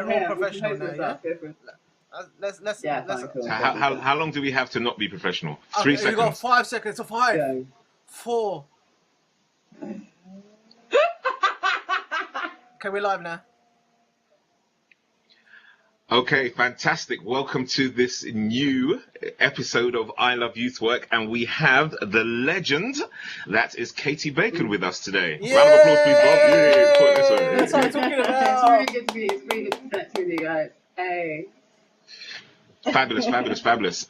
more professional now, yeah? Let's Yeah, fine, cool. So how long do we have to not be professional? 3 seconds. We've got 5 seconds. So 5, Go. 4. Okay, we're live now. Okay, fantastic. Welcome to this new episode of I Love Youth Work, and we have the legend that is Katie Bacon with us today. Yay! Round of applause, please, Bob. Yay! Put this way. That's what I'm talking It's about. really good to be. It's really good to connect with you guys. Hey. Fabulous, fabulous, fabulous.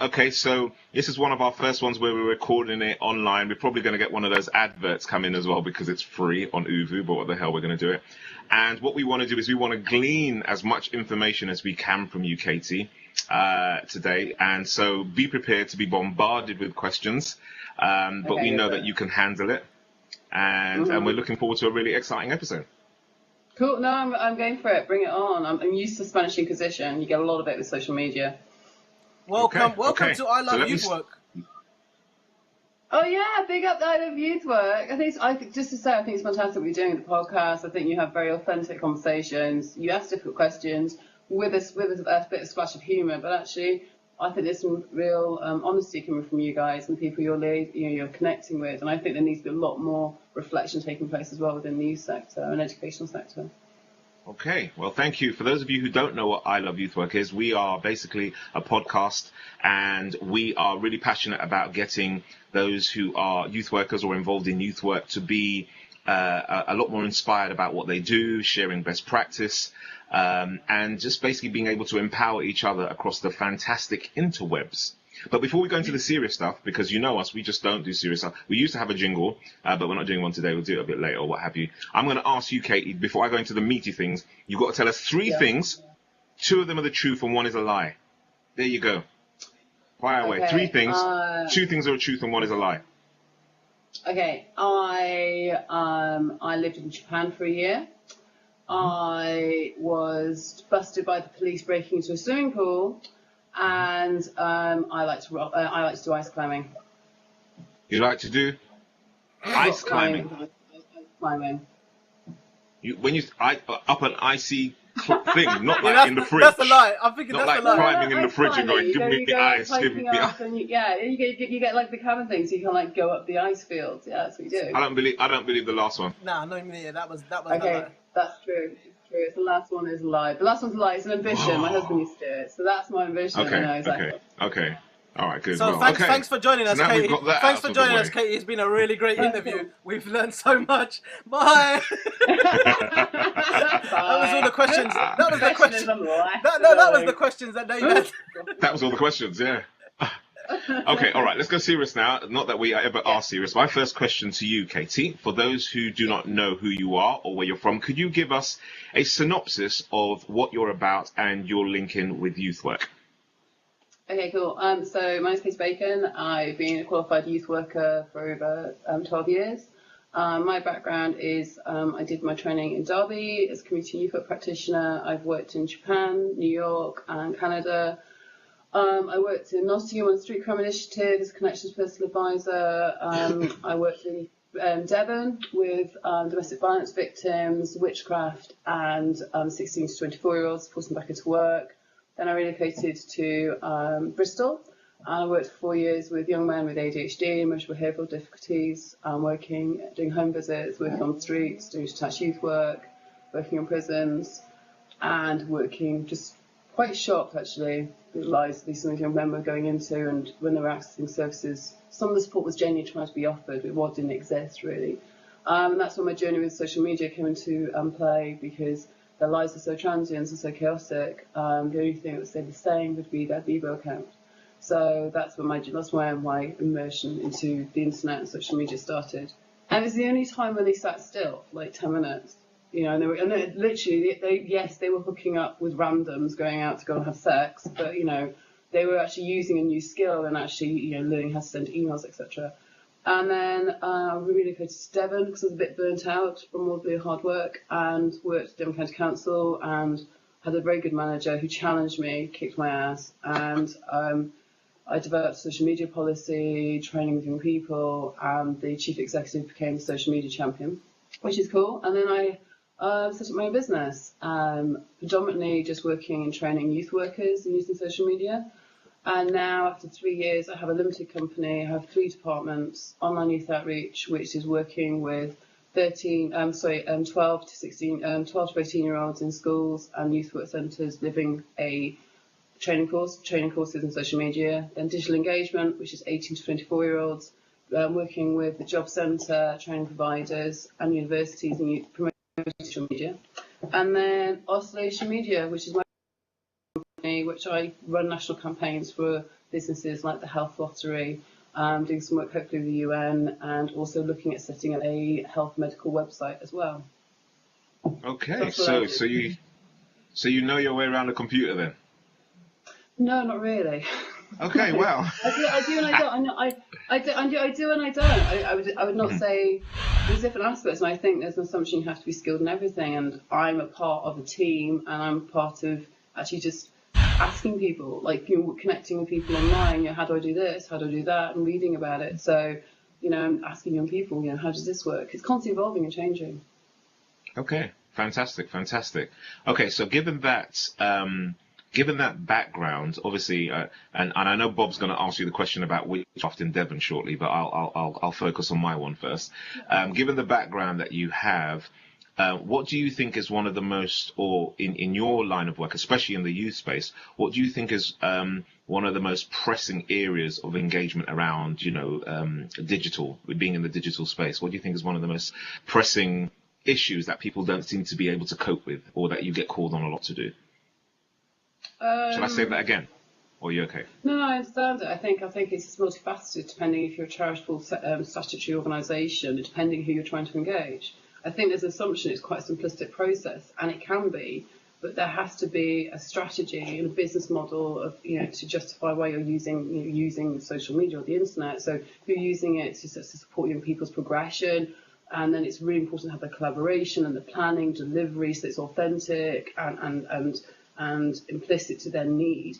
Okay, so this is one of our first ones where we're recording it online. We're probably going to get one of those adverts come in as well because it's free on Uvu, but what the hell, we're going to do it. And what we want to do is we want to glean as much information as we can from you, Katie, today. And so be prepared to be bombarded with questions, but we know that you can handle it. And we're looking forward to a really exciting episode. Cool. No, I'm going for it. Bring it on. I'm used to Spanish Inquisition. You get a lot of it with social media. Welcome Okay. to I Love So Youth Work. Oh yeah, big up I Love Youth Work. I think just to say, I think it's fantastic what you're doing with the podcast. I think you have very authentic conversations. You ask difficult questions with a bit of splash of humour, but actually, I think there's some real honesty coming from you guys and people you're connecting with, and I think there needs to be a lot more reflection taking place as well within the youth sector and educational sector. Okay, well, thank you. For those of you who don't know what I Love Youth Work is, we are basically a podcast, and we are really passionate about getting those who are youth workers or involved in youth work to be a lot more inspired about what they do, sharing best practice, and just basically being able to empower each other across the fantastic interwebs. But before we go into the serious stuff, because you know us, we just don't do serious stuff. We used to have a jingle, but we're not doing one today. We'll do it a bit later or what have you. I'm going to ask you, Katie, before I go into the meaty things, you've got to tell us 3 things. 2 of them are the truth and 1 is a lie. There you go. Fire away. 3 things. 2 things are a truth and 1 is a lie. Okay, I lived in Japan for a year. I was busted by the police breaking into a swimming pool. And I like to do ice climbing. You like to do ice climbing? Ice climbing. Up an icy thing, not like in the fridge. That's a lie. I'm thinking not that's like a lie. climbing in the fridge and going, give me the ice, give me the ice. You get like the cabin thing, so you can like go up the ice fields. Yeah, that's what you do. I don't believe the last one. Nah, no, yeah, that was Okay, that's true. The last one is a lie. The last one's a lie. It's an ambition. My husband used to do it, so that's my ambition. Okay, I know exactly. okay. All right, good. So well, thanks for joining us, so Katie. Thanks for joining us, Katie. It's been a really great interview. We've learned so much. Bye. That was all the questions. That was the questions. That was the questions that they had. That was all the questions. Yeah. Okay, all right, let's go serious now. Not that we ever are serious. My first question to you, Katie, for those who do not know who you are or where you're from, could you give us a synopsis of what you're about and your link in with youth work? Okay, cool. So my name's Katie Bacon. I've been a qualified youth worker for over 12 years. My background is I did my training in Derby as a community youth work practitioner. I've worked in Japan, New York, and Canada. I worked in Nottingham on the Street Crime Initiative as a Connections Personal Advisor. I worked in Devon with domestic violence victims, witchcraft, and 16 to 24-year-olds, forcing them back into work. Then I relocated to Bristol. I worked for 4 years with young men with ADHD, emotional behavioural difficulties, doing home visits, working on the streets, doing detached youth work, working in prisons, and working just quite shocked actually the lives these young men were going into, and when they were accessing services, some of the support was genuinely trying to be offered, but what didn't exist really. And that's when my journey with social media came into play, because their lives are so transient and so chaotic. The only thing that would stay the same would be their Bebo account. So that's where my immersion into the internet and social media started. And it was the only time when they sat still for like 10 minutes. You know, and they literally, they were hooking up with randoms, going out to go and have sex, but you know, they were actually using a new skill and actually, you know, learning how to send emails, etc. And then I relocated to Devon because I was a bit burnt out from all the hard work, and worked at Devon County Council and had a very good manager who challenged me, kicked my ass, and I developed social media policy, training with young people, and the chief executive became social media champion, which is cool. And then I Set up my own business, predominantly just working and training youth workers and using social media. And now, after 3 years, I have a limited company. I have 3 departments: online youth outreach, which is working with 12 to 16, 12 to 18-year-olds in schools and youth work centres, living a training courses in social media. Then digital engagement, which is 18 to 24-year-olds, working with the job centre, training providers, and universities and youth promoting social media. And then Oscillation Media, which is my company, which I run national campaigns for businesses like the Health Lottery, doing some work hopefully with the UN, and also looking at setting up a health medical website as well. Okay, so you know your way around a computer then? No, not really. Okay, well. I do and I don't. I do and I don't. I would not say there's different aspects, and I think there's an assumption you have to be skilled in everything. And I'm a part of a team, and I'm part of actually just asking people, like, connecting with people online. How do I do this? How do I do that? And reading about it. So, I'm asking young people, how does this work? It's constantly evolving and changing. Okay, fantastic. Okay, so given that background, obviously, and I know Bob's going to ask you the question about witchcraft in Devon shortly, but I'll focus on my one first. Given the background that you have, what do you think is one of the most, or in your line of work, especially in the youth space, what do you think is one of the most pressing areas of engagement around, digital, being in the digital space? What do you think is one of the most pressing issues that people don't seem to be able to cope with, or that you get called on a lot to do? Shall I say that again? Or are you okay? No, I understand it. I think it's multifaceted, depending if you're a charitable statutory organisation, depending who you're trying to engage. I think there's an assumption it's quite a simplistic process, and it can be, but there has to be a strategy and a business model of, to justify why you're using social media or the internet. So if you're using it to support young people's progression, and then it's really important to have the collaboration and the planning, delivery, so it's authentic and implicit to their needs,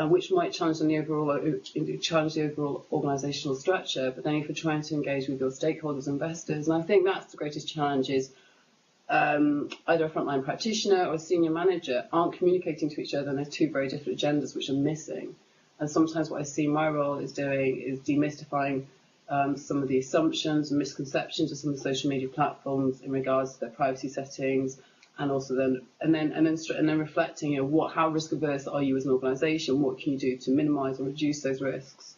which might challenge the overall organisational structure. But then if you're trying to engage with your stakeholders, investors, and I think that's the greatest challenge is either a frontline practitioner or a senior manager aren't communicating to each other, and there's 2 very different agendas which are missing. And sometimes what I see my role is doing is demystifying some of the assumptions and misconceptions of some of the social media platforms in regards to their privacy settings. And also then reflecting, how risk averse are you as an organisation? What can you do to minimise or reduce those risks?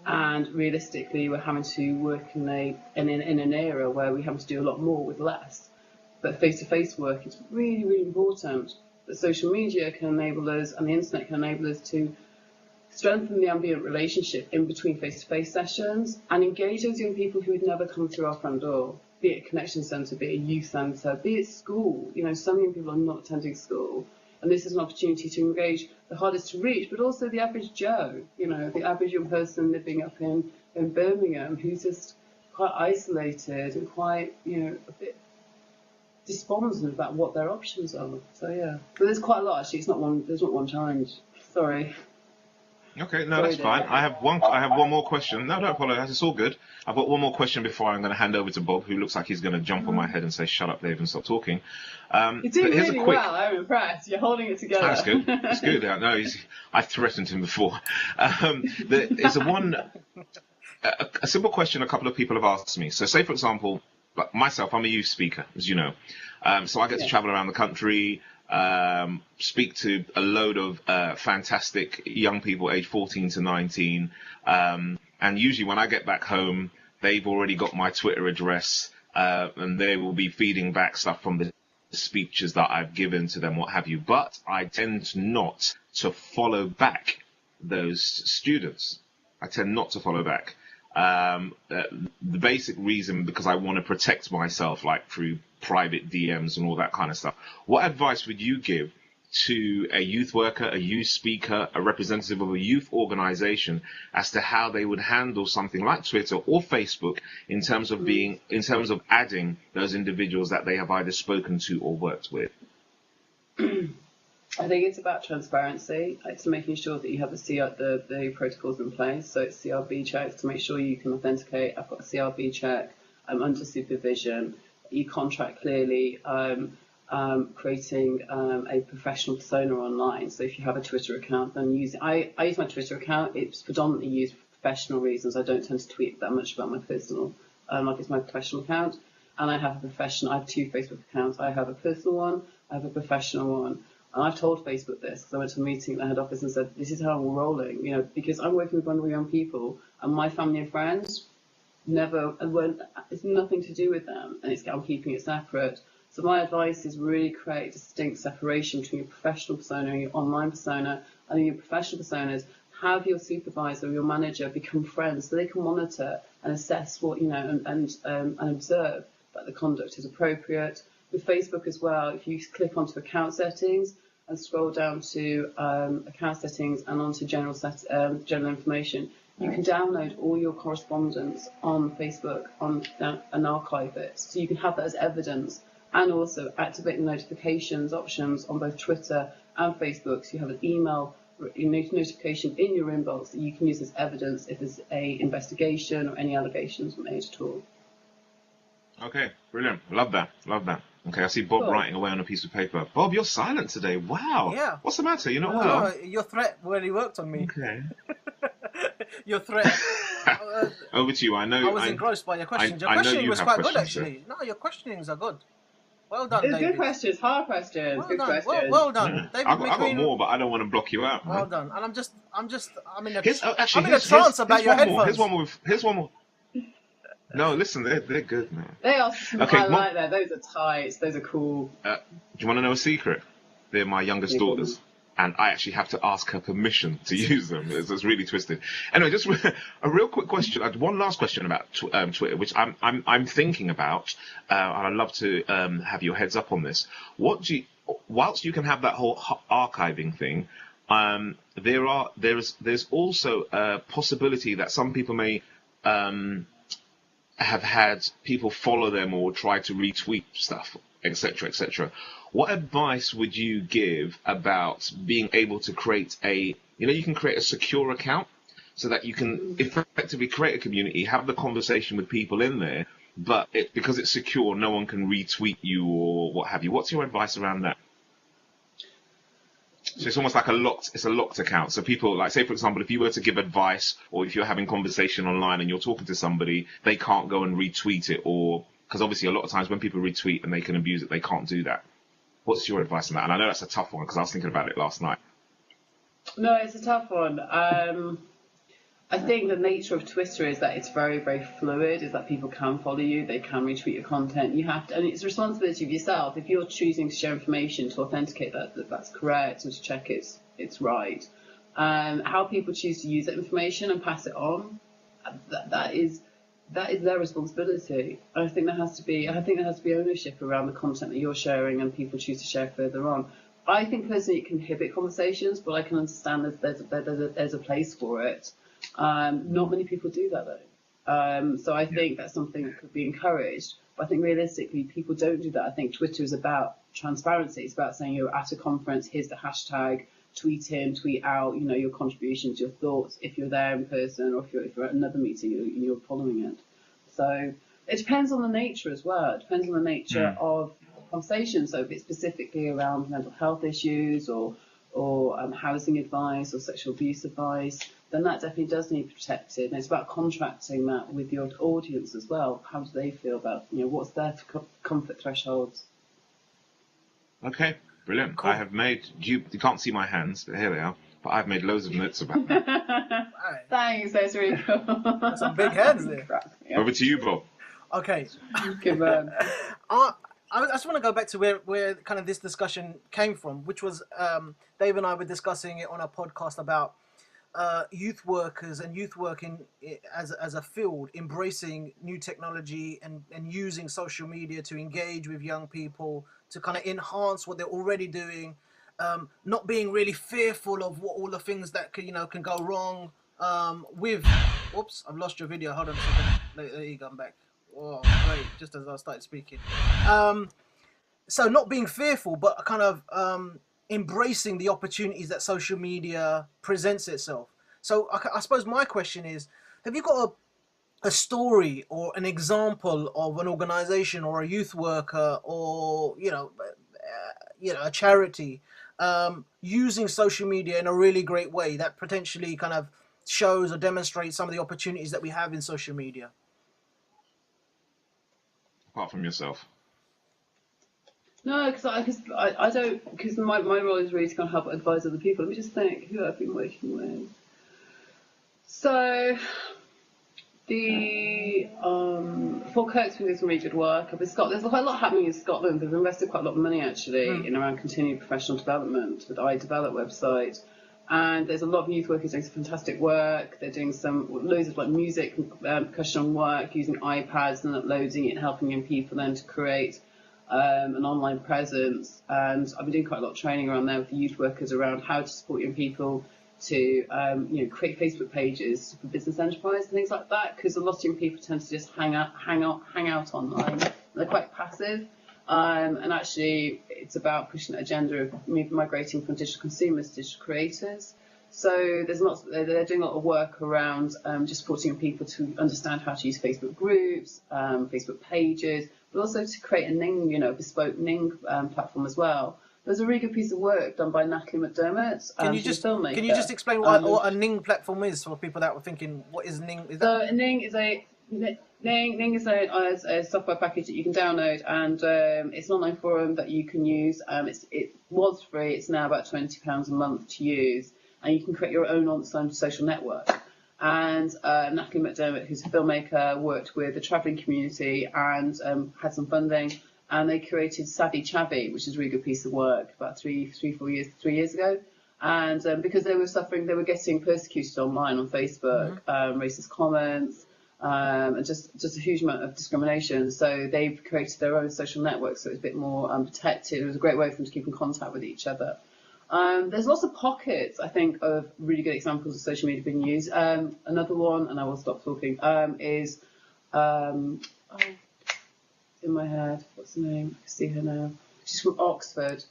And realistically, we're having to work in an era where we have to do a lot more with less. But face-to-face work is really, really important. But social media can enable us, and the internet can enable us to strengthen the ambient relationship in between face-to-face sessions and engage those young people who would never come through our front door. Be it a connection centre, be it a youth centre, be it school. Some young people are not attending school, and this is an opportunity to engage the hardest to reach, but also the average Joe, the average young person living up in Birmingham who's just quite isolated and quite, a bit despondent about what their options are. So yeah, but there's quite a lot actually. There's not one challenge. Sorry. Okay, no, that's fine. I have one more question. No, don't apologize. It's all good. I've got one more question before I'm going to hand over to Bob, who looks like he's going to jump on my head and say, "Shut up, Dave, and stop talking." You're doing really well. I'm impressed. You're holding it together. That's good. It's good. No, I threatened him before. There's a simple question a couple of people have asked me. So, say for example, like myself, I'm a youth speaker, as you know. So I get to travel around the country. Speak to a load of fantastic young people aged 14 to 19, and usually when I get back home, they've already got my Twitter address, and they will be feeding back stuff from the speeches that I've given to them, what have you. But I tend not to follow back those students. I tend not to follow back. The basic reason, because I want to protect myself, like through private DMs and all that kind of stuff. What advice would you give to a youth worker, a youth speaker, a representative of a youth organization as to how they would handle something like Twitter or Facebook in terms of adding those individuals that they have either spoken to or worked with? I think it's about transparency. It's making sure that you have the protocols in place. So it's CRB checks to make sure you can authenticate. I've got a CRB check. I'm under supervision. You contract clearly. creating a professional persona online. So if you have a Twitter account, then I use my Twitter account. It's predominantly used for professional reasons. I don't tend to tweet that much about my personal, like it's my professional account. And I have I have 2 Facebook accounts. I have a personal one, I have a professional one. And I've told Facebook this because I went to a meeting at the head office and said, this is how we're rolling, because I'm working with vulnerable young people and my family and friends it's nothing to do with them, and I'm keeping it separate. So my advice is really create distinct separation between your professional persona and your online persona. And in your professional personas, have your supervisor or your manager become friends so they can monitor and assess what, and observe that the conduct is appropriate. With Facebook as well, if you click onto account settings and scroll down to account settings and onto general information, you can download all your correspondence on Facebook and archive it. So you can have that as evidence, and also activate the notifications options on both Twitter and Facebook. So you have an email notification in your inbox that you can use as evidence if there's an investigation or any allegations made at all. Okay, brilliant. Love that. Okay, I see Bob writing away on a piece of paper. Bob, you're silent today. Wow. Yeah. What's the matter? You're not well? No, your threat really worked on me. Okay. Your threat. Over to you. I know. I was engrossed by your questions. Your I know questioning you was have quite good, questions, actually. No, your questionings are good. Well done, It's David. good questions, hard questions, Well good done. questions. Well done, Yeah. David. I've got more, but I don't want to block you out. Well Man. done. And I'm in a Here's trance about your headphones. Here's one more. No, listen, they're good, man. They are smart. Okay, I like that. Those are tight. Those are cool. Do you want to know a secret? They're my youngest daughters, and I actually have to ask her permission to use them. It's really twisted. Anyway, just a real quick question. One last question about Twitter, which I'm thinking about, and I'd love to have your heads up on this. Whilst you can have that whole archiving thing, there's also a possibility that some people may have had people follow them or try to retweet stuff, etc., etc. What advice would you give about being able to create you can create a secure account so that you can effectively create a community, have the conversation with people in there, but because it's secure, no one can retweet you or what have you. What's your advice around that? So it's almost like a locked account. So people, like, say, for example, if you were to give advice or if you're having conversation online and you're talking to somebody, they can't go and retweet it, because obviously a lot of times when people retweet and they can abuse it, they can't do that. What's your advice on that? And I know that's a tough one because I was thinking about it last night. No, it's a tough one. I think the nature of Twitter is that it's very, very fluid, is that people can follow you, they can retweet your content. You have to, and it's a responsibility of yourself. If you're choosing to share information to authenticate that's correct and to check it's right. How people choose to use that information and pass it on, that is their responsibility. I think there has to be ownership around the content that you're sharing and people choose to share further on. I think personally it can inhibit conversations, but I can understand that there's a place for it. Not many people do that though. So I think that's something that could be encouraged. But I think realistically people don't do that. I think Twitter is about transparency. It's about saying you're at a conference, here's the hashtag, tweet in, tweet out, your contributions, your thoughts, if you're there in person or if you're at another meeting, you're following it. So it depends on the nature as well. It depends on the nature of the conversation. So if it's specifically around mental health issues or housing advice or sexual abuse advice, then that definitely does need protected. And it's about contracting that with your audience as well. How do they feel about, what's their comfort thresholds? Okay, brilliant. Cool. I have made, you can't see my hands, but here they are. But I've made loads of notes about that. Thanks, that's really cool. That's some big hands there. Yeah. Over to you, Bob. Okay. Good man. I just want to go back to where kind of this discussion came from, which was Dave and I were discussing it on a podcast about youth workers and youth working as a field, embracing new technology and using social media to engage with young people, to kind of enhance what they're already doing, not being really fearful of all the things that can go wrong whoops, I've lost your video, hold on a second, there you go, I'm back. Oh, great, just as I started speaking. So not being fearful, but kind of embracing the opportunities that social media presents itself. So I suppose my question is, have you got a story or an example of an organization or a youth worker or, a charity, using social media in a really great way that potentially kind of shows or demonstrates some of the opportunities that we have in social media? Apart from yourself. No, I don't, because my role is really to kind of help advise other people. Let me just think who I've been working with. So, the Paul Kirk's been doing some really good work up in Scotland. There's quite a lot happening in Scotland. They've invested quite a lot of money actually in around continued professional development with the ILYW website. And there's a lot of youth workers doing some fantastic work. They're doing loads of like music, percussion work using iPads and uploading it and helping young people then to create an online presence. And I've been doing quite a lot of training around there with the youth workers around how to support young people to create Facebook pages for business enterprise and things like that, because a lot of young people tend to just hang out online. They're quite passive, and actually it's about pushing the agenda of migrating from digital consumers to digital creators. So they're doing a lot of work around just supporting young people to understand how to use Facebook groups, Facebook pages, but also to create a Ning, a bespoke Ning platform as well. There's a really good piece of work done by Natalie McDermott. Can you just explain what a Ning platform is for people that were thinking, what is Ning? So Ning is a software package that you can download, and it's an online forum that you can use. It was free. It's now about £20 a month to use, and you can create your own social network. And Natalie McDermott, who's a filmmaker, worked with the travelling community and had some funding. And they created Savvy Chavvy, which is a really good piece of work, about 3 years ago. And because they were getting persecuted online on Facebook, racist comments, and just a huge amount of discrimination. So they've created their own social network, so it's a bit more protected. It was a great way for them to keep in contact with each other. There's lots of pockets, I think, of really good examples of social media being used. Another one, and I will stop talking, is in my head, what's her name? I can see her now. She's from Oxford,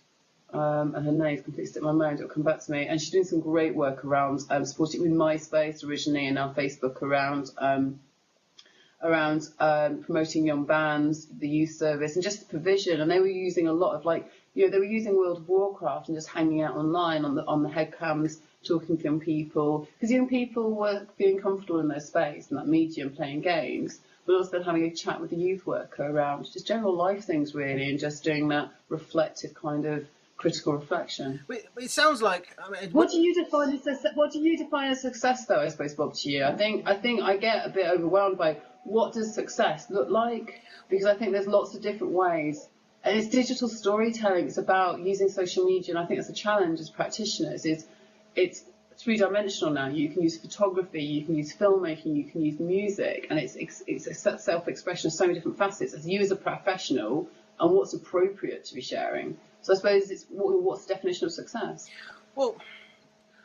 and her name's completely slipped my mind. It'll come back to me. And she's doing some great work around supporting with MySpace originally, and now Facebook around promoting young bands, the youth service, and just the provision. And they were using a lot of they were using World of Warcraft and just hanging out online on the headcams, talking to young people, because young people were feeling comfortable in their space and that medium, playing games, but also having a chat with the youth worker around just general life things really, and just doing that reflective kind of critical reflection. It sounds like. What do you define as success, though? I suppose, Bob, to you. I think I get a bit overwhelmed by what does success look like, because I think there's lots of different ways, and it's digital storytelling. It's about using social media, and I think that's a challenge as practitioners. It's three-dimensional now. You can use photography, you can use filmmaking, you can use music, and it's a self-expression of so many different facets as you as a professional and what's appropriate to be sharing. So I suppose it's what's the definition of success? Well,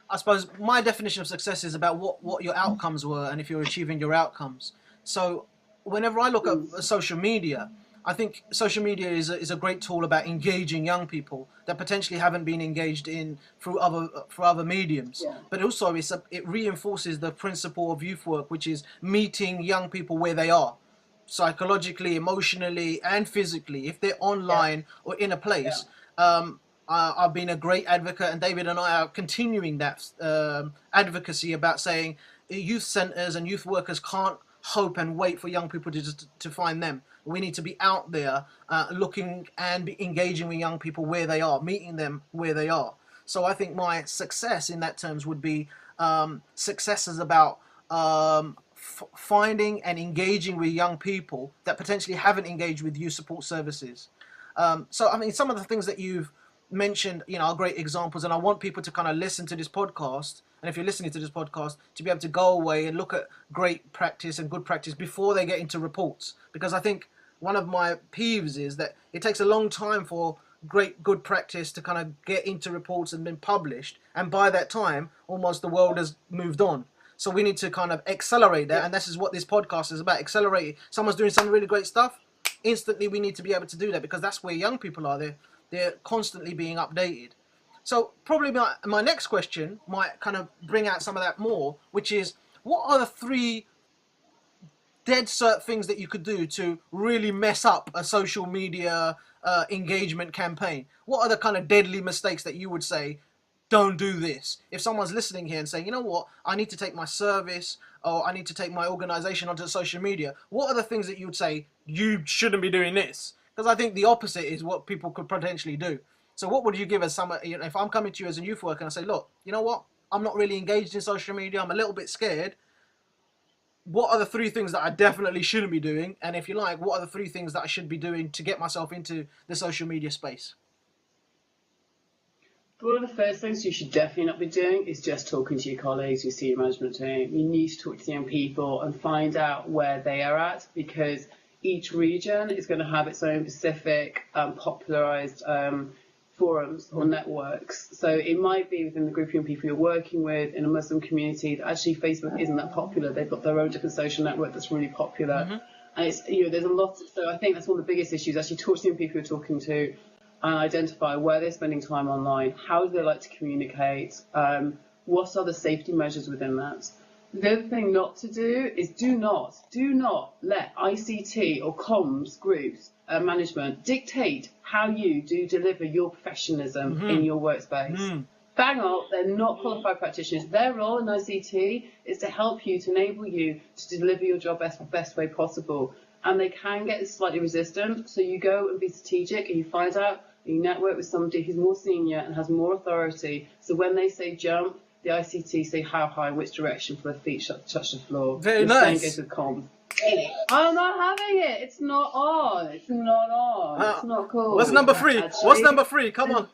I suppose my definition of success is about what your outcomes were and if you're achieving your outcomes. So whenever I look at social media, I think social media is a great tool about engaging young people that potentially haven't been engaged in through other mediums. Yeah. But also it reinforces the principle of youth work, which is meeting young people where they are, psychologically, emotionally, and physically. If they're online or in a place, I've been a great advocate, and David and I are continuing that advocacy about saying youth centres and youth workers can't hope and wait for young people to find them. We need to be out there looking and be engaging with young people where they are, meeting them where they are. So I think my success in that terms would be success is about finding and engaging with young people that potentially haven't engaged with youth support services. So I mean, some of the things that you've mentioned, are great examples, and I want people to kind of listen to this podcast. And if you're listening to this podcast, to be able to go away and look at great practice and good practice before they get into reports. Because I think one of my peeves is that it takes a long time for great good practice to kind of get into reports and been published. And by that time, almost the world has moved on. So we need to kind of accelerate that. And this is what this podcast is about, accelerating. Someone's doing some really great stuff. Instantly, we need to be able to do that, because that's where young people are. They're constantly being updated. So probably my next question might kind of bring out some of that more, which is, what are the 3 dead cert things that you could do to really mess up a social media engagement campaign? What are the kind of deadly mistakes that you would say, don't do this? If someone's listening here and saying, you know what, I need to take my service or I need to take my organization onto social media, what are the things that you would say, you shouldn't be doing this? Because I think the opposite is what people could potentially do. So what would you give as some, you know, if I'm coming to you as a youth worker and I say, look, you know what, I'm not really engaged in social media, I'm a little bit scared. What are the 3 things that I definitely shouldn't be doing? And if you like, what are the 3 things that I should be doing to get myself into the social media space? One of the first things you should definitely not be doing is just talking to your colleagues, your senior management team. You need to talk to the young people and find out where they are at, because each region is going to have its own specific popularised forums or networks. So it might be within the group of young people you're working with in a Muslim community that actually Facebook isn't that popular. They've got their own different social network that's really popular. And it's, you know, there's a lot. So I think that's one of the biggest issues. Actually, talk to the young people you're talking to and identify where they're spending time online, how do they like to communicate, what are the safety measures within that. The other thing not to do is do not let ICT or comms groups management dictate how you do deliver your professionalism in your workspace. Bang on, they're not qualified practitioners. Their role in ICT is to help you, to enable you to deliver your job best way possible. And they can get slightly resistant, so you go and be strategic and you find out, you network with somebody who's more senior and has more authority. So when they say jump, the ICT say how high, which direction for their feet touch the floor. Very the nice. same goes with comms. I'm not having it. It's not on. It's not on. It's not cool. What's number 3? Actually. What's number 3? Come on.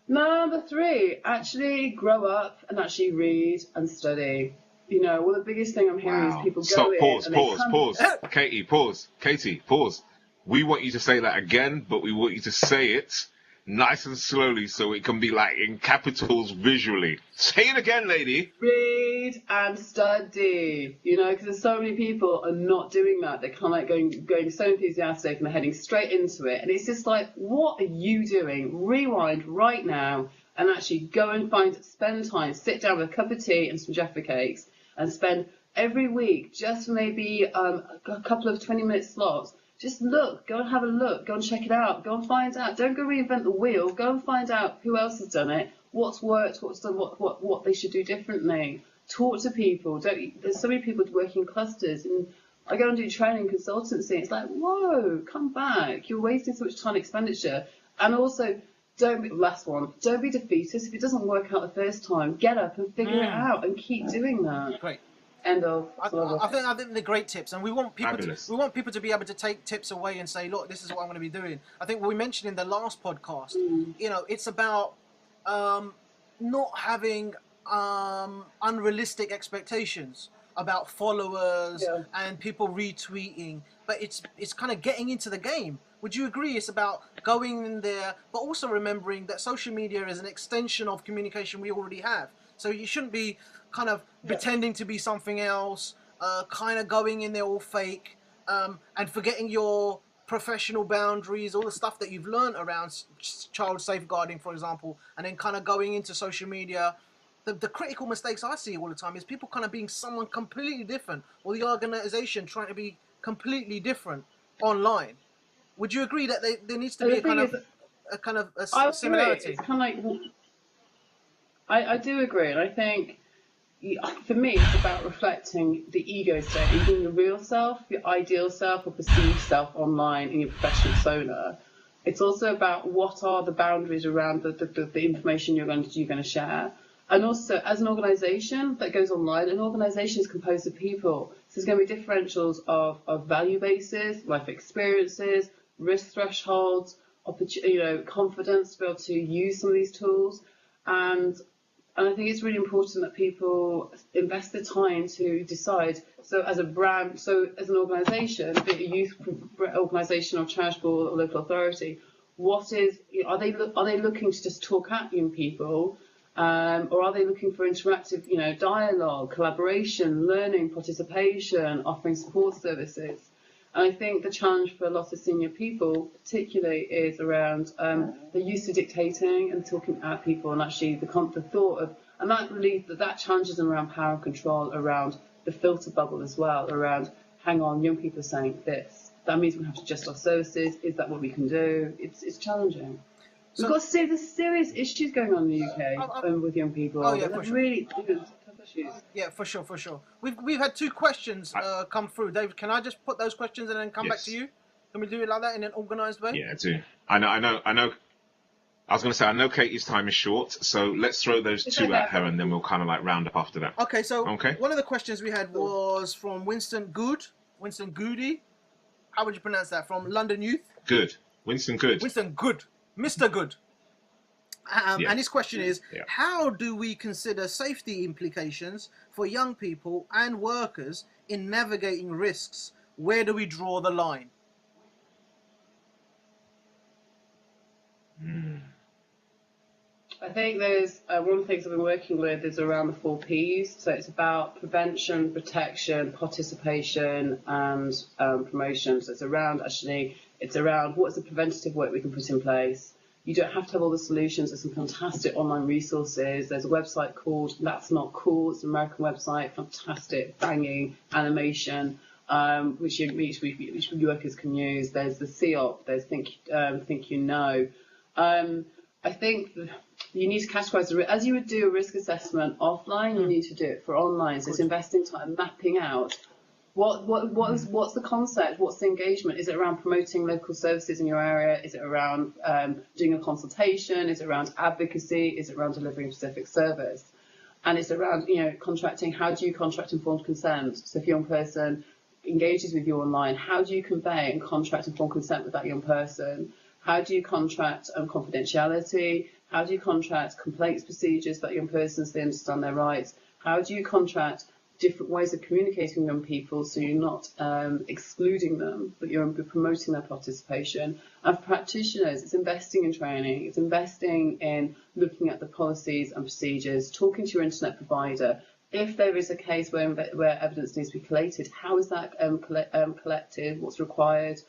Number 3, actually grow up and actually read and study. You know, well, the biggest thing I'm hearing is people go in. Pause. Katie, pause. We want you to say that again, but we want you to say it nice and slowly so it can be like in capitals visually. Say it again, lady. Read and study. You know, because there's so many people are not doing that. They're kind of like going so enthusiastic and they're heading straight into it. And it's just like, what are you doing? Rewind right now and actually go and spend time, sit down with a cup of tea and some Jaffa cakes and spend every week just maybe a couple of 20-minute slots. Just look, go and have a look, go and check it out, go and find out. Don't go reinvent the wheel, go and find out who else has done it, what's worked, what's done, what they should do differently. Talk to people. There's so many people working in clusters, and I go and do training consultancy. It's like, whoa, come back. You're wasting so much time and expenditure. And also, don't be defeatist. If it doesn't work out the first time, get up and figure it out and keep doing that. Great. End of. I think they're great tips, and we want people to be able to take tips away and say, look, this is what I'm going to be doing. I think we mentioned in the last podcast, you know, it's about not having unrealistic expectations about followers and people retweeting, but it's kind of getting into the game. Would you agree? It's about going in there, but also remembering that social media is an extension of communication we already have. So you shouldn't be kind of pretending to be something else, kind of going in there all fake, and forgetting your professional boundaries, all the stuff that you've learned around child safeguarding, for example, and then kind of going into social media. The critical mistakes I see all the time is people kind of being someone completely different, or the organization trying to be completely different online. Would you agree that there needs to be a kind of a similarity? It's kind of like, I do agree, and I think for me it's about reflecting the ego state, either your real self, your ideal self, or perceived self online in your professional persona. It's also about what are the boundaries around the information you're going to share. And also, as an organisation that goes online, an organisation is composed of people. So there's going to be differentials of value bases, life experiences, risk thresholds, confidence to be able to use some of these tools. And I think it's really important that people invest the time to decide. So as a brand, so as an organisation, be it a youth organisation or charitable or local authority, are they looking to just talk at young people? Or are they looking for interactive, dialogue, collaboration, learning, participation, offering support services? And I think the challenge for a lot of senior people, particularly, is around they're used to dictating and talking at people, and actually the thought of, and that challenges them around power and control, around the filter bubble as well around, hang on, young people are saying this. That means we have to adjust our services. Is that what we can do? It's challenging. We've got to see there's serious issues going on in the UK with young people. Oh, yeah, They're for sure. really tough issues. Yeah, for sure, for sure. We've had 2 questions come through. David, can I just put those questions and then come back to you? Can we do it like that in an organised way? Yeah, do. I know. I was going to say, I know Katie's time is short, so let's throw those 2 at her, and then we'll kind of like round up after that. Okay, so one of the questions we had was from Winston Goody. How would you pronounce that? From London Youth? Good. Winston Good. Mr. Good. And his question is, how do we consider safety implications for young people and workers in navigating risks? Where do we draw the line? I think there's one of the things I've been working with is around the 4 Ps. So it's about prevention, protection, participation, and promotion. So it's around what's the preventative work we can put in place. You don't have to have all the solutions. There's some fantastic online resources. There's a website called That's Not Cool. It's an American website, fantastic, banging animation, which workers can use. There's the CEOP. There's Think You Know. I think you need to categorise as you would do a risk assessment offline. You need to do it for online. So it's investing time mapping out what's the concept, what's the engagement. Is it around promoting local services in your area? Is it around doing a consultation? Is it around advocacy? Is it around delivering a specific service? And it's around contracting. How do you contract informed consent? So if a young person engages with you online, how do you convey and contract informed consent with that young person? How do you contract confidentiality? How do you contract complaints procedures that young person so they understand their rights? How do you contract different ways of communicating with young people so you're not excluding them, but you're promoting their participation? And for practitioners, it's investing in training, it's investing in looking at the policies and procedures, talking to your internet provider. If there is a case where evidence needs to be collated, how is that collected? What's required?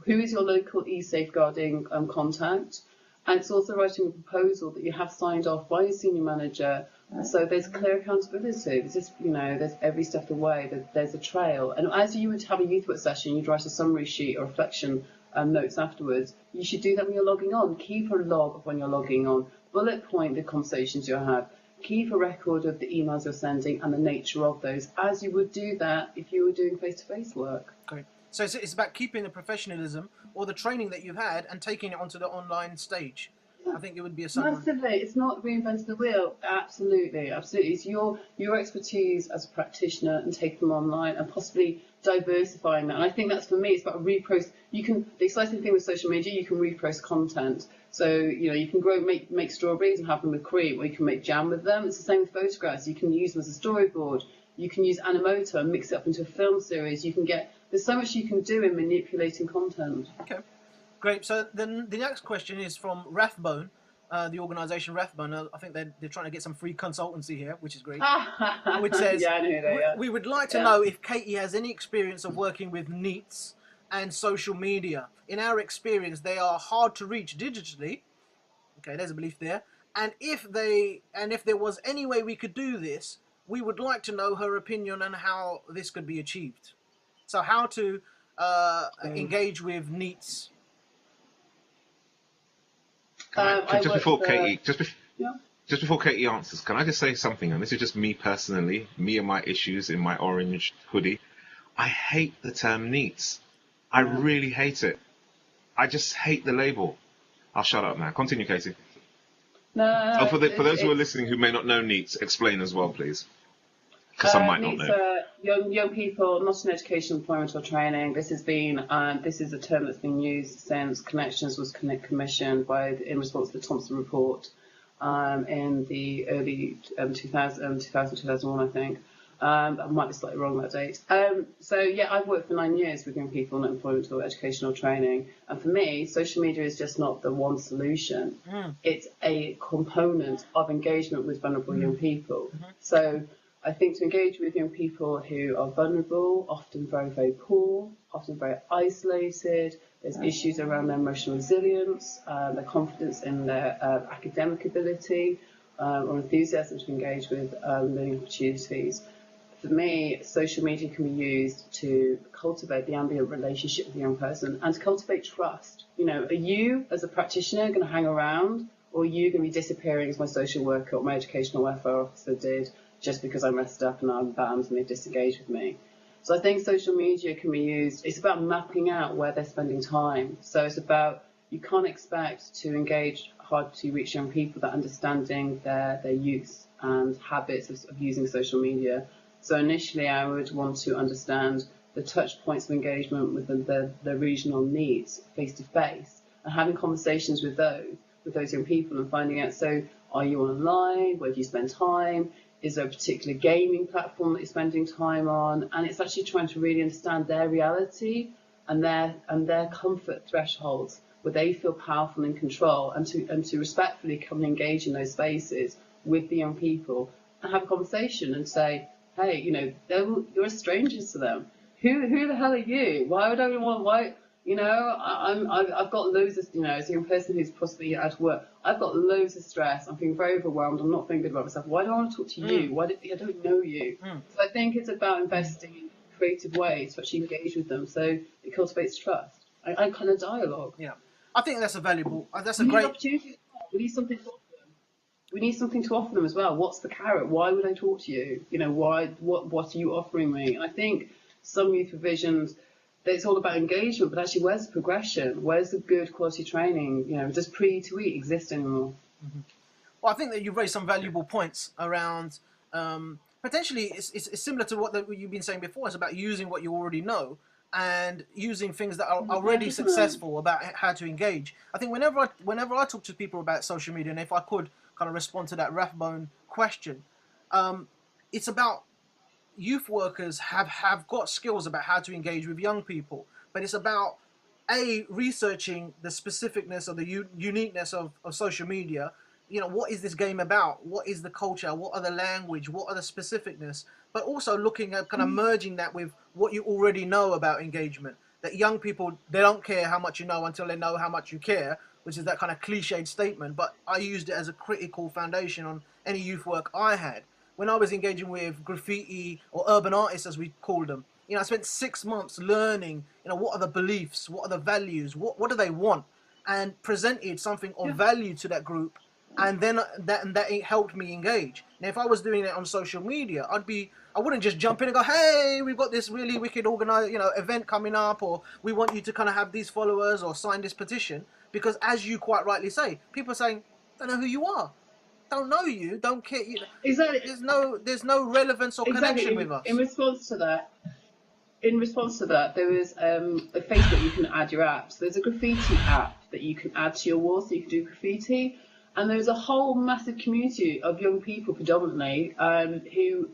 Who is your local e-safeguarding contact? And it's also writing a proposal that you have signed off by your senior manager. So there's clear accountability. There's just, there's every step of the way. There's a trail. And as you would have a youth work session, you'd write a summary sheet or reflection notes afterwards. You should do that when you're logging on. Keep a log of when you're logging on. Bullet point the conversations you'll have. Keep a record of the emails you're sending and the nature of those, as you would do that if you were doing face-to-face work. Great. So it's about keeping the professionalism or the training that you've had and taking it onto the online stage. I think it would be a massively. It's not reinventing the wheel. Absolutely. It's your expertise as a practitioner and taking them online and possibly diversifying that. And I think that's, for me, it's about repost. The exciting thing with social media, you can repost content. So you can make strawberries and have them with cream, or you can make jam with them. It's the same with photographs. You can use them as a storyboard. You can use Animoto and mix it up into a film series. There's so much you can do in manipulating content. Okay, great. So then the next question is from Rathbone, the organisation Rathbone. I think they're trying to get some free consultancy here, which is great. Which says, I know that, we would like to know if Katie has any experience of working with NEETs and social media. In our experience, they are hard to reach digitally. Okay, there's a belief there. And if there was any way we could do this, we would like to know her opinion on how this could be achieved. So how to engage with NEETs. Just before Katie answers, can I just say something? And this is just me personally, me and my issues in my orange hoodie. I hate the term NEETs. I really hate it. I just hate the label. I'll shut up now. Continue, Katie. No, for those who are listening who may not know NEETs, explain as well, please. Because some might not know. Young people not in education, employment or training. This is a term that's been used since Connections was commissioned in response to the Thompson report in the early 2001, I think. I might be slightly wrong that date. I've worked for 9 years with young people in employment or educational training, and for me, social media is just not the one solution. It's a component of engagement with vulnerable young people. So I think to engage with young people who are vulnerable, often very, very poor, often very isolated, there's issues around their emotional resilience, their confidence in their academic ability, or enthusiasm to engage with learning opportunities. for me, social media can be used to cultivate the ambient relationship with the young person and to cultivate trust. You know, are you, as a practitioner, going to hang around, or are you going to be disappearing as my social worker or my educational welfare officer did just because I messed up and I'm banned and they disengaged with me? So I think social media can be used, it's about mapping out where they're spending time. So it's about, you can't expect to engage hard to reach young people that understanding their use and habits of using social media. So initially I would want to understand the touch points of engagement with the regional needs face to face, and having conversations with those young people and finding out, so are you online, where do you spend time, is there a particular gaming platform that you're spending time on, and it's actually trying to really understand their reality and their comfort thresholds where they feel powerful and in control, and to respectfully come and engage in those spaces with the young people and have a conversation and say, hey, you know, you're strangers to them. Who the hell are you? Why would I want? Why? You know, I've got loads of, you know, as a young person who's possibly out of work, I've got loads of stress. I'm feeling very overwhelmed. I'm not feeling good about myself. Why do I want to talk to you? I don't know you. So I think it's about investing in creative ways to actually engage with them, so it cultivates trust and kind of dialogue. Yeah, I think that's a valuable. That's a We need great opportunity. We need something to offer them. We need something to offer them as well. What's the carrot? Why would I talk to you? You know, why? What are you offering me? And I think some youth provisions, it's all about engagement, but actually, where's the progression? Where's the good quality training? You know, does pre-to-eat exist anymore? Well, I think that you've raised some valuable points around. Potentially, it's similar to what you've been saying before. It's about using what you already know and using things that are already successful about how to engage. I think whenever I talk to people about social media, and if I could kind of respond to that Rathbone question, it's about youth workers have got skills about how to engage with young people, but it's about researching the specificness or the uniqueness of social media. You know, what is this game about? What is the culture? What are the language? What are the specificness? But also looking at kind of merging that with what you already know about engagement. That young people, they don't care how much you know until they know how much you care, which is that kind of cliched statement. But I used it as a critical foundation on any youth work I had. When I was engaging with graffiti or urban artists, as we called them, you know, I spent 6 months learning, you know, what are the beliefs, what are the values, what do they want, and presented something of value to that group, and then that helped me engage. Now, if I was doing it on social media, I wouldn't just jump in and go, hey, we've got this really wicked organized, you know, event coming up, or we want you to kind of have these followers or sign this petition, because as you quite rightly say, people are saying, don't know who you are. Don't know you, don't care. You know, Exactly. There's no relevance or connection with us. In response to that, there is a Facebook you can add your apps. There's a graffiti app that you can add to your wall so you can do graffiti. And there's a whole massive community of young people predominantly who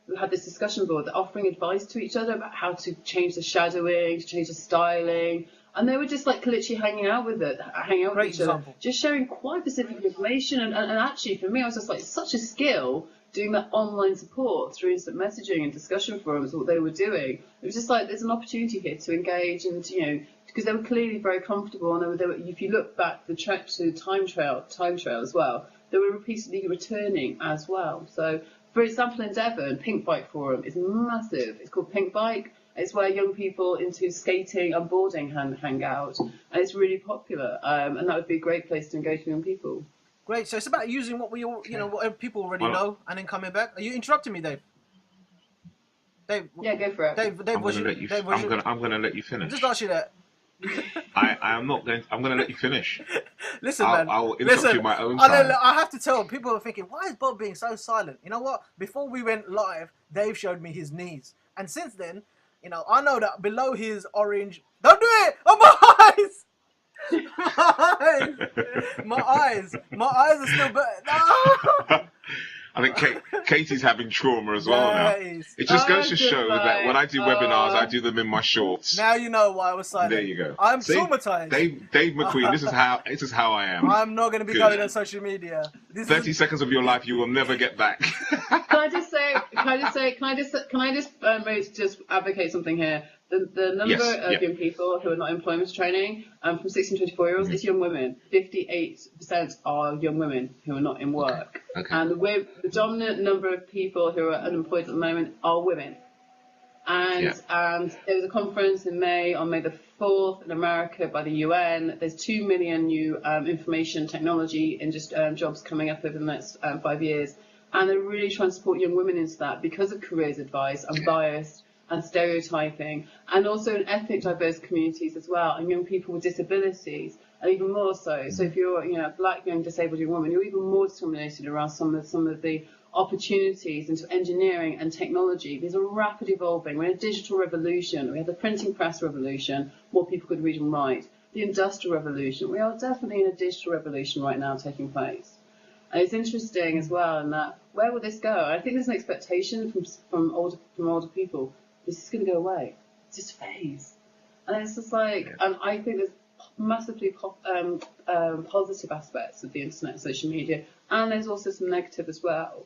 we had this discussion board, they're offering advice to each other about how to change the shadowing, to change the styling. And they were just like literally hanging out with each other, just sharing quite specific information. And actually, for me, I was just like, it's such a skill doing that online support through instant messaging and discussion forums, what they were doing. It was just like, there's an opportunity here to engage and, you know, because they were clearly very comfortable. And they were, if you look back the trek to time trail as well, they were repeatedly returning as well. So, for example, in Devon, Pink Bike Forum is massive. It's called Pink Bike. It's where young people into skating and boarding hang out, and it's really popular. And that would be a great place to engage with young people. Great. So it's about using what we all, you know, what people already know, and then coming back. Are you interrupting me, Dave? Dave. Yeah, go for it. Dave, I'm going to let you finish. Just ask you that. I am not going. I'm going to let you finish. Listen, man. I'll interrupt you my own time. I have to tell people are thinking, why is Bob being so silent? You know what? Before we went live, Dave showed me his knees, and since then, you know, I know that below his orange. Don't do it! Oh, my eyes! My eyes are still burnt. No! I think Katie's having trauma as well now. It just goes to show that when I do webinars, I do them in my shorts. Now you know why I was silent. There you go. I'm traumatized. Dave McQueen, this is how I am. I'm not going to be going on social media. 30 seconds of your life you will never get back. Can I just advocate something here? The number Yes, of young people who are not in employment training, from 16 to 24-year-olds, is young women. 58% are young women who are not in work. Okay. And the dominant number of people who are unemployed at the moment are women. And there was a conference in May, on May the 4th, in America by the UN. There's 2 million new information technology and just jobs coming up over the next 5 years. And they're really trying to support young women into that because of careers advice and bias and stereotyping, and also in ethnic diverse communities as well, and young people with disabilities, and even more so. So if you're, a black young disabled young woman, you're even more discriminated around some of the opportunities into engineering and technology. These are rapid evolving. We're in a digital revolution. We have the printing press revolution. More people could read and write. The industrial revolution. We are definitely in a digital revolution right now taking place. And it's interesting as well in that, where will this go? I think there's an expectation from older people. This is going to go away. It's just a phase. And it's just like, I think there's massively positive aspects of the internet and social media, and there's also some negative as well.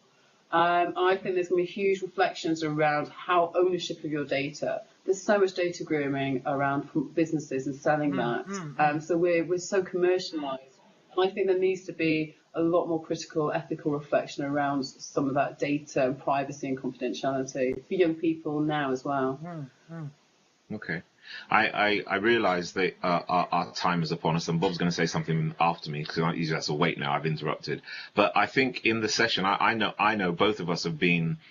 I think there's going to be huge reflections around how ownership of your data. There's so much data grooming around businesses and selling that. So we're so commercialised. And I think there needs to be a lot more critical, ethical reflection around some of that data and privacy and confidentiality for young people now as well. Okay. I realise that our time is upon us, and Bob's going to say something after me because I usually have to wait now. I've interrupted, but I think in the session, I know both of us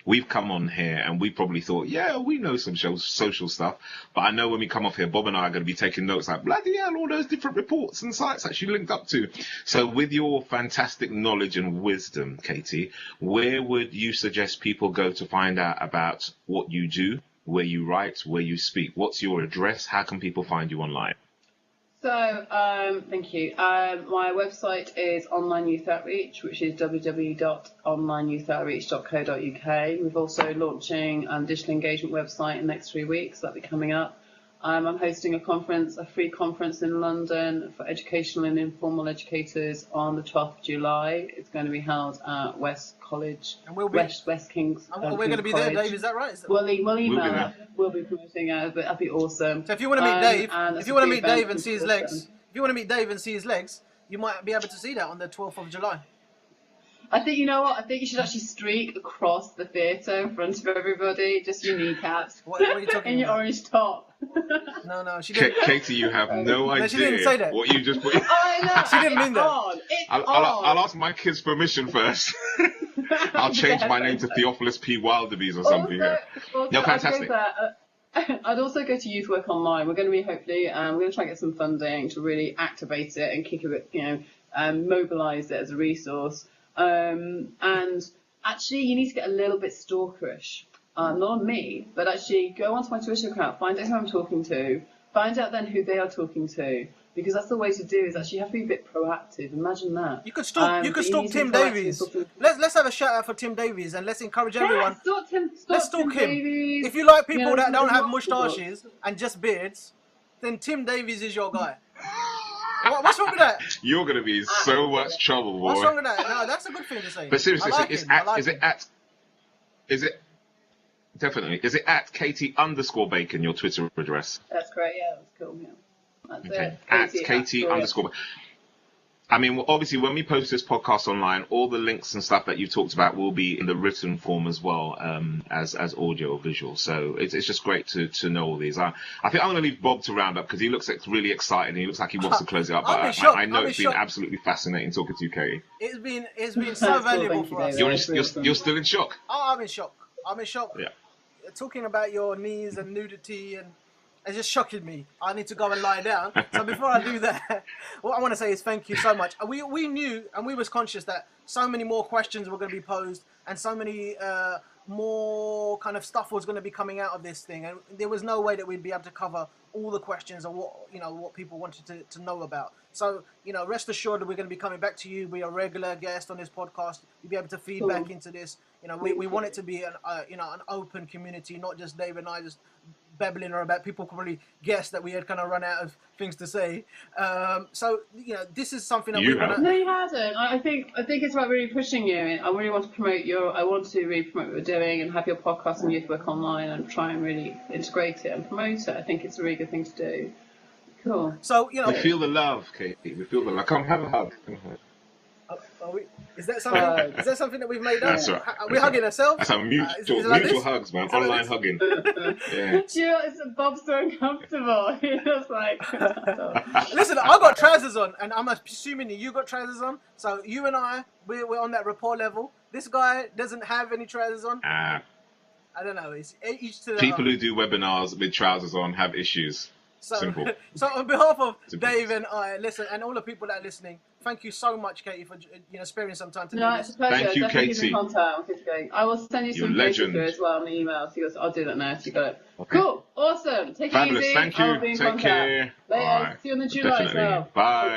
we've come on here and we probably thought, yeah, we know some social stuff, but I know when we come off here, Bob and I are going to be taking notes like, bloody hell, all those different reports and sites that you linked up to. So with your fantastic knowledge and wisdom, Katie, where would you suggest people go to find out about what you do, where you write, where you speak? What's your address? How can people find you online? So, thank you. My website is Online Youth Outreach, which is www.onlineyouth.outreach.co.uk. We're also launching a digital engagement website in the next 3 weeks. That'll be coming up. I'm hosting a free conference in London for educational and informal educators on the 12th of July. It's going to be held at West College, and we'll be, West King's. And we're going to be there, Dave. Is that right? We'll email that. We'll be promoting it, but that'd be awesome. So if you want to meet Dave, and see his legs, you might be able to see that on the 12th of July. I think, you know what? I think you should actually streak across the theatre in front of everybody, just your kneecaps. What are you talking in your about? orange top. No, she didn't. Katie, you have no idea she didn't say that. what you just put. I know. She didn't mean that. I'll ask my kids' permission first. I'll change my name to Theophilus P. Wildebeest or something. No, fantastic. I'd also go to Youth Work Online. We're going to be hopefully, we're going to try and get some funding to really activate it and kick it, mobilise it as a resource. And actually, you need to get a little bit stalkerish. Not on me, but actually go onto my Twitter account, find out who I'm talking to, find out then who they are talking to, because that's the way to do. Is actually you have to be a bit proactive. Imagine that. You could stalk. You could stalk Tim Davies. Let's have a shout out for Tim Davies and let's encourage everyone. Let's stalk him. Davies. If you like people that don't have moustaches and just beards, then Tim Davies is your guy. What's wrong with that? You're going to be in so much trouble, boy. What's wrong with that? No, that's a good thing to say. But seriously, is it at Katie_Bacon, your Twitter address? That's correct. Yeah, that's cool. Yeah, that's okay. it. At Katie_. I mean, obviously, when we post this podcast online, all the links and stuff that you talked about will be in the written form as well, as audio or visual. So it's just great to know all these. I think I'm going to leave Bob to round up because he looks really excited and he looks like he wants to close it up. But I know it's been absolutely fascinating talking to you, Katie. It's been so valuable for us. You're still in shock? Oh, I'm in shock. Yeah. Talking about your knees and nudity and it's just shocking me. I need to go and lie down. So before I do that, what I want to say is thank you so much. We knew and we was conscious that so many more questions were going to be posed and so many more kind of stuff was going to be coming out of this thing. And there was no way that we'd be able to cover all the questions or what people wanted to know about. So, rest assured that we're going to be coming back to you. Be a regular guest on this podcast. You'll be able to feed back into this. We want it to be an open community, not just Dave and I just babbling on about. People could probably guess that we had kind of run out of things to say. So this is something that we want to. No, you haven't. I think it's about really pushing you. I really want to promote I want to really promote what you're doing and have your podcast and youth work online and try and really integrate it and promote it. I think it's a really good thing to do. Cool. So we feel the love, Katie. We feel the love. Come have a hug. Is that something? Is that something that we've made up? That's right. Are we hugging ourselves? That's our mutual, like mutual hugs, man. Online hugging. Yeah. Bob's so uncomfortable. He was like. Listen, I got trousers on, and I'm assuming you got trousers on. So you and we're on that rapport level. This guy doesn't have any trousers on. I don't know. It's each to their People own. who do webinars with trousers on have issues. Simple. So on behalf of Dave and listen, and all the people that are listening, thank you so much, Katie, for sparing some time to do this. It's a pleasure. Thank you, Definitely Katie. keep in contact. I will send you some legend. pictures as well on the email. So I'll do that now. So you got it. Okay. Cool. Awesome. Take Fabulous. it easy. Thank you. I will be in Take contact. care. Later. All right. See you on the July as Definitely. well. Bye.